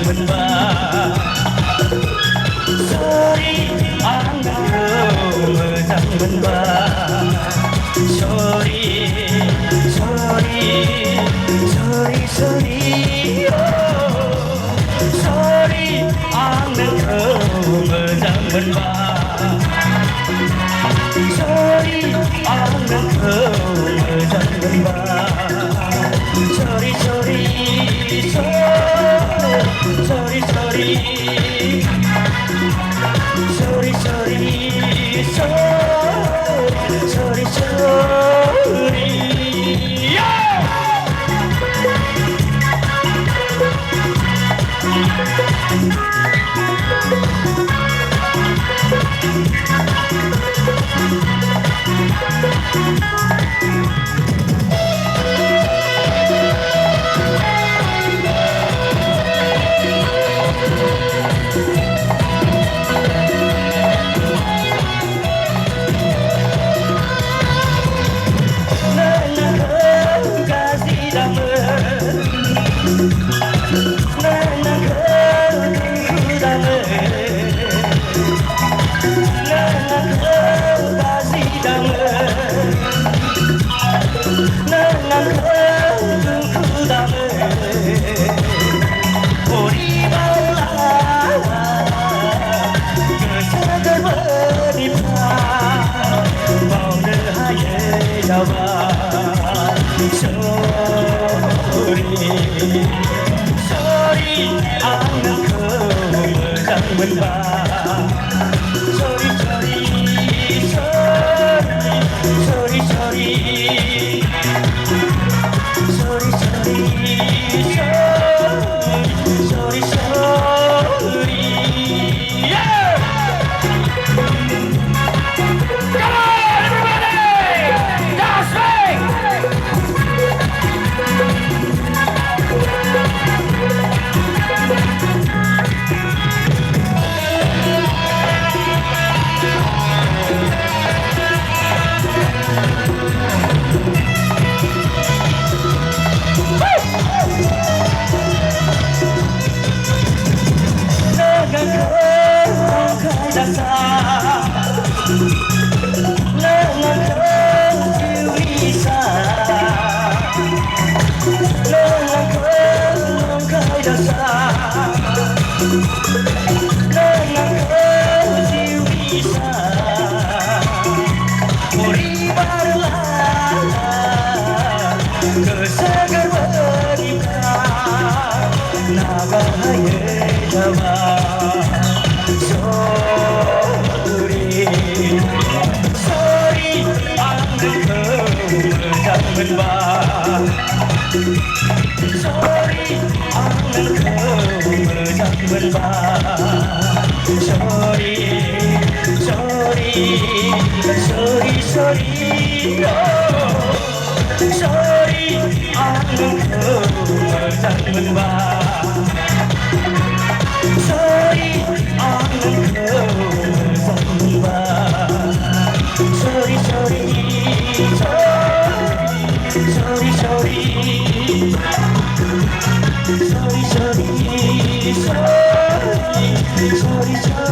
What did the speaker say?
मोजां मोनबा सोरि आंखौ मोजां मोनबा सोरि सोरि सोरि सोरि सोरि आं नोंखौ मोजां मोनबा सोरि आं नोंखौ मोजां मोनबा सोरि सोरि सोरि सोरि Sorry, sorry, sorry, sorry, yeah! Sorry, ang nako mo'y mo'y Sorry, sorry, sorry, sorry, sorry, sorry, sorry, sorry, sorry, yeah! Come on, everybody! Dance swing! Sorry, ang nako mo'y mo'y Sorry, sorry, sorry, sorry, sorry, ang nako mo'y mo'y Sorry, ang nako mo'y Sorry, sorry, sorry, sorry, sorry, sorry, sorry, sorry, sorry.